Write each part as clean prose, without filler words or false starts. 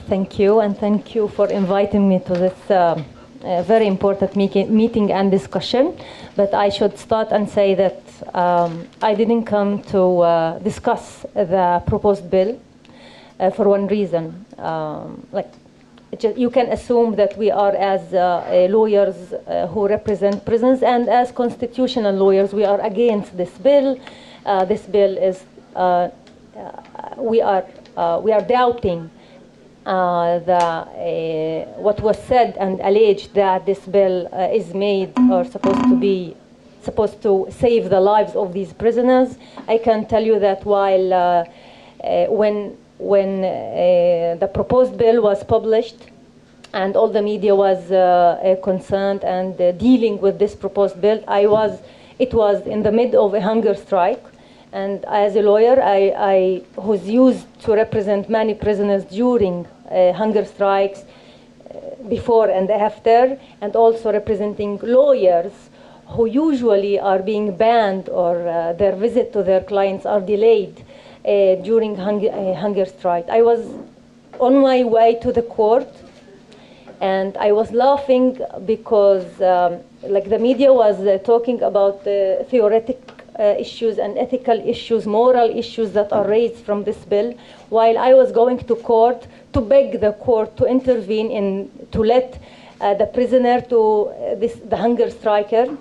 Thank you, and thank you for inviting me to this very important meeting and discussion. But I should start and say that I didn't come to discuss the proposed bill for one reason. You can assume that we are, as lawyers who represent prisons, and as constitutional lawyers, we are against this bill. This bill is we are doubting what was said and alleged that this bill is made or supposed to save the lives of these prisoners. I can tell you that while when the proposed bill was published and all the media was concerned and dealing with this proposed bill, it was in the mid of a hunger strike. And as a lawyer, I was used to represent many prisoners during hunger strikes, before and after, and also representing lawyers who usually are being banned or their visit to their clients are delayed during hunger strike. I was on my way to the court, and I was laughing because like the media was talking about the theoretic issues and ethical issues, moral issues that are raised from this bill, while I was going to court to beg the court to intervene to let the prisoner, the hunger striker,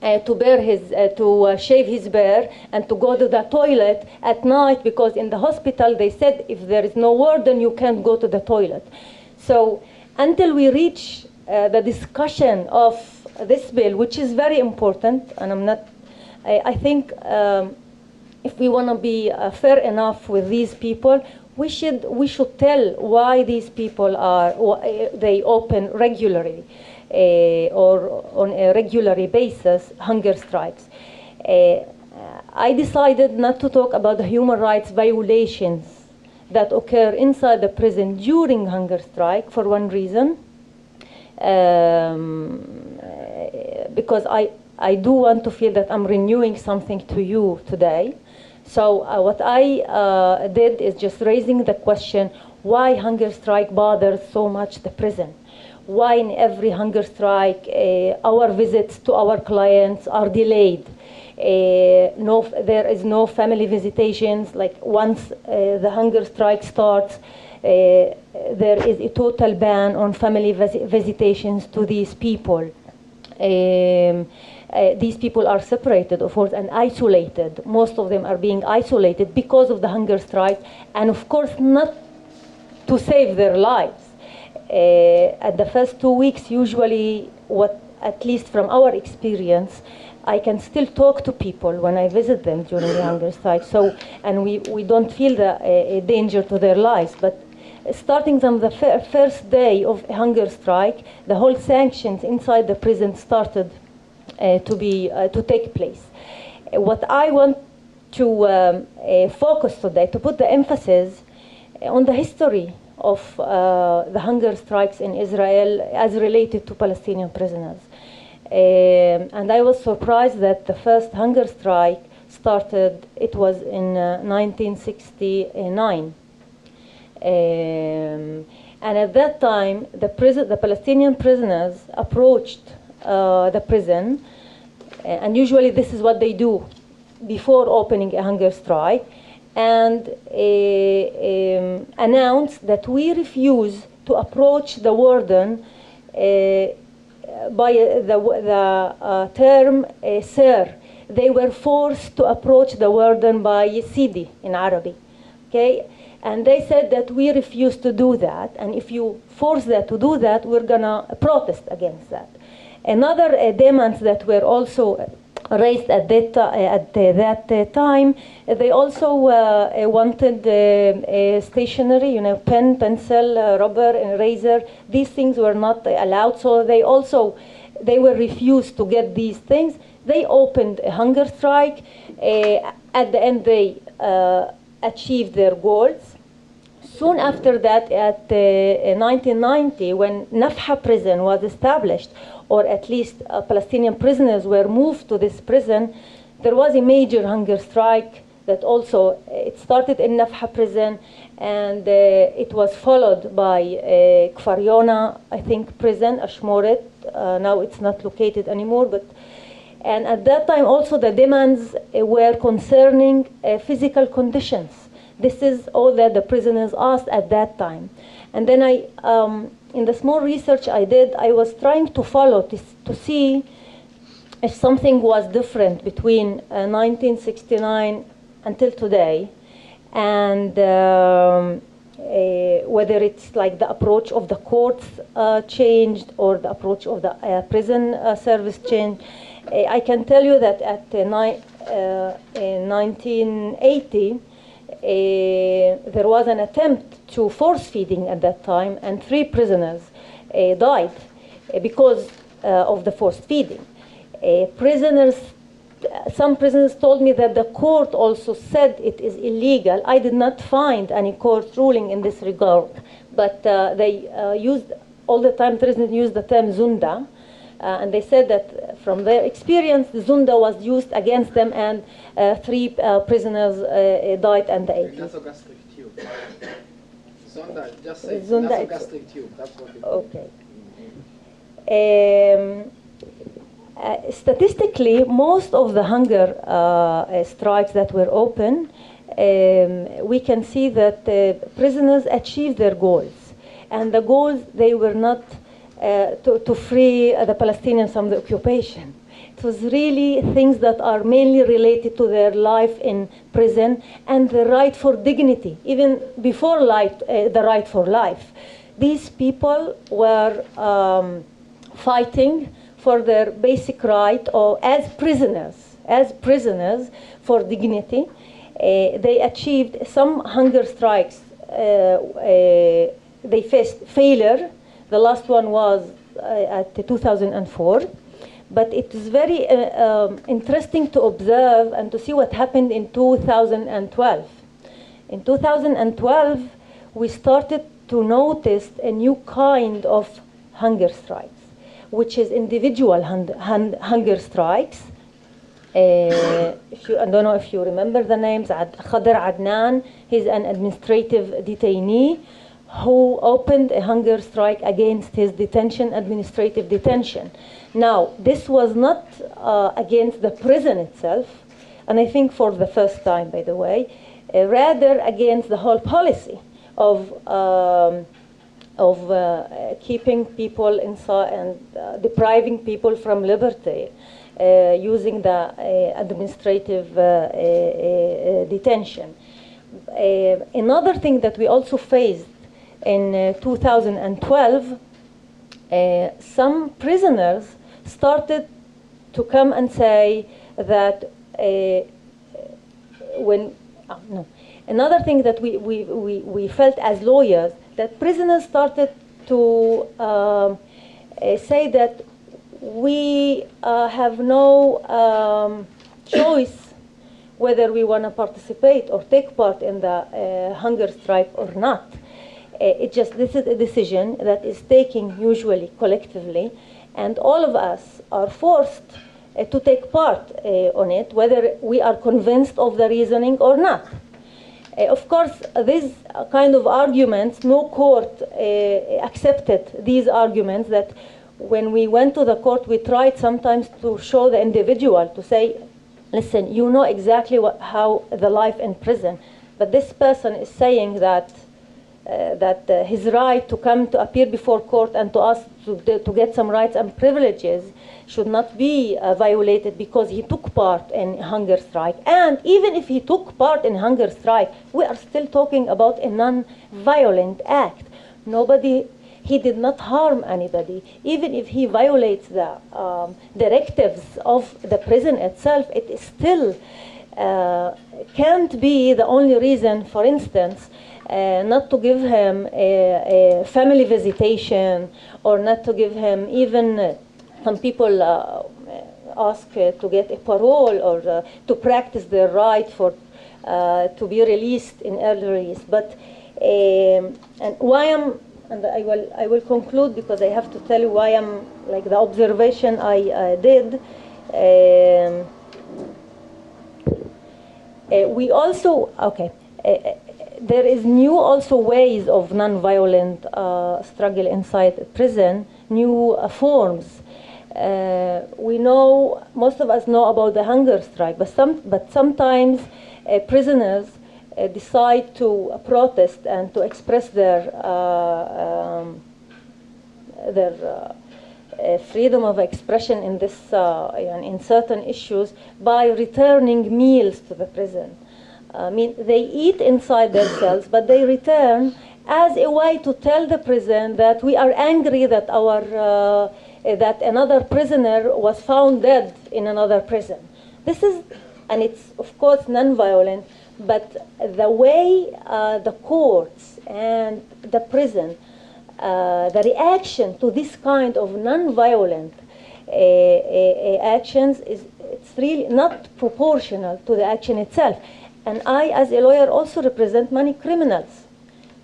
to shave his bear and to go to the toilet at night, because in the hospital they said if there is no warden you can't go to the toilet. So until we reach the discussion of this bill, which is very important, and I think if we want to be fair enough with these people, we should tell why these people they open regularly or on a regular basis hunger strikes. I decided not to talk about the human rights violations that occur inside the prison during hunger strike for one reason, because I do want to feel that I'm renewing something to you today. So what I did is just raising the question, why hunger strike bothers so much the prison? Why in every hunger strike our visits to our clients are delayed? There is no family visitations. Like once the hunger strike starts, there is a total ban on family visitations to these people. These people are separated, of course, and isolated. Most of them are being isolated because of the hunger strike, and of course not to save their lives. At the first 2 weeks, usually, at least from our experience, I can still talk to people when I visit them during the hunger strike. So, and we don't feel the danger to their lives. But starting from the first day of a hunger strike, the whole sanctions inside the prison started to take place. What I want to focus today, to put the emphasis on the history of the hunger strikes in Israel as related to Palestinian prisoners. And I was surprised that the first hunger strike started, it was in 1969. And at that time, the Palestinian prisoners approached the prison, and usually this is what they do before opening a hunger strike, and announced that we refuse to approach the warden by the term sir. They were forced to approach the warden by Sidi in Arabic. Okay? And they said that we refuse to do that, and if you force that to do that, we're gonna protest against that. Another demands that were also raised at that time, they also wanted stationery, pen, pencil, rubber, and razor. These things were not allowed, so they were refused to get these things. They opened a hunger strike. At the end, they achieved their goals. Soon after that, at 1990, when Nafha prison was established, or at least Palestinian prisoners were moved to this prison, there was a major hunger strike that also, it started in Nafha prison, and it was followed by Kfar Yona, I think, prison, Ashmoret. Now it's not located anymore, but, and at that time also the demands were concerning physical conditions. This is all that the prisoners asked at that time. And then in the small research I did, I was trying to follow, to see if something was different between 1969 until today, and whether it's like the approach of the courts changed, or the approach of the prison service changed. I can tell you that at in 1980, there was an attempt to force feeding at that time, and 3 prisoners died because of the forced feeding. Some prisoners told me that the court also said it is illegal. I did not find any court ruling in this regard, but they used, all the time prisoners used the term zunda, and they said that from their experience, the zunda was used against them, and 3 prisoners died in the 80s. Nasogastric tube. Zunda, just say Zunda, nasogastric tube, that's what it is. Okay. Statistically, most of the hunger strikes that were open, we can see that prisoners achieved their goals. And the goals, they were not to free the Palestinians from the occupation. It was really things that are mainly related to their life in prison and the right for dignity, even before the right for life. These people were fighting for their basic right, or as prisoners for dignity. They achieved some hunger strikes. They faced failure. The last one was at 2004. But it is very interesting to observe and to see what happened in 2012. In 2012, we started to notice a new kind of hunger strikes, which is individual hunger strikes. I don't know if you remember the names. Khadr Adnan, he's an administrative detainee who opened a hunger strike against his administrative detention. Now, this was not against the prison itself, and I think for the first time, by the way, rather against the whole policy of keeping people inside and depriving people from liberty, using the administrative detention. Another thing that we also faced in 2012, some prisoners started to come and say that another thing that we felt as lawyers, that prisoners started to say that we have no choice whether we want to participate or take part in the hunger strike or not. This is a decision that is taken usually collectively, and all of us are forced to take part on it, whether we are convinced of the reasoning or not. Of course, these kind of arguments, no court accepted these arguments. That when we went to the court, we tried sometimes to show the individual, to say, listen, you know exactly how the life in prison, but this person is saying that his right to come to appear before court and to ask to get some rights and privileges should not be violated because he took part in hunger strike. And even if he took part in hunger strike, we are still talking about a non-violent act. He did not harm anybody. Even if he violates the directives of the prison itself, it still can't be the only reason, for instance, not to give him a family visitation, or not to give him even, some people ask to get a parole, or to practice their right to be released in early release. But and why and I will conclude, because I have to tell you why like the observation I did. We also, okay, there is new also ways of non-violent struggle inside prison, new forms. We know, most of us know about the hunger strike, but sometimes prisoners decide to protest and to express their freedom of expression in this in certain issues by returning meals to the prison. I mean, they eat inside their cells, but they return as a way to tell the prison that we are angry that that another prisoner was found dead in another prison. This is, and it's of course non-violent, but the way the courts and the prison, the reaction to this kind of non-violent actions it's really not proportional to the action itself. And I, as a lawyer, also represent many criminals.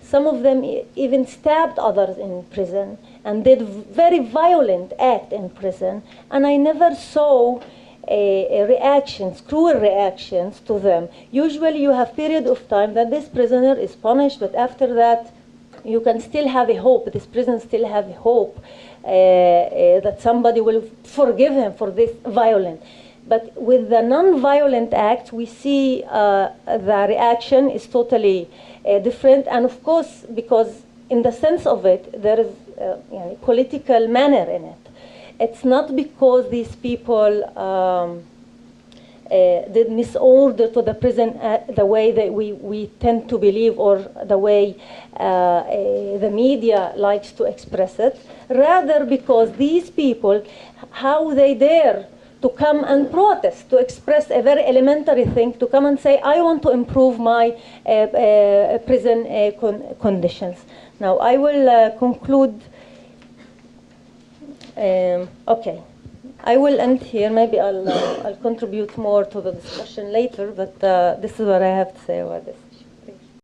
Some of them even stabbed others in prison and did very violent act in prison. And I never saw reactions, cruel reactions to them. Usually you have period of time that this prisoner is punished, but after that you can still have a hope. This prison still have a hope that somebody will forgive him for this violence. But with the non-violent acts, we see the reaction is totally different. And of course, because in the sense of it, there is a political manner in it. It's not because these people did misorder to the prison the way that we tend to believe, or the way the media likes to express it. Rather because these people, how they dare to come and protest, to express a very elementary thing, to come and say, I want to improve my prison conditions. Now, I will conclude. Okay. I will end here. Maybe I'll contribute more to the discussion later, but this is what I have to say about this.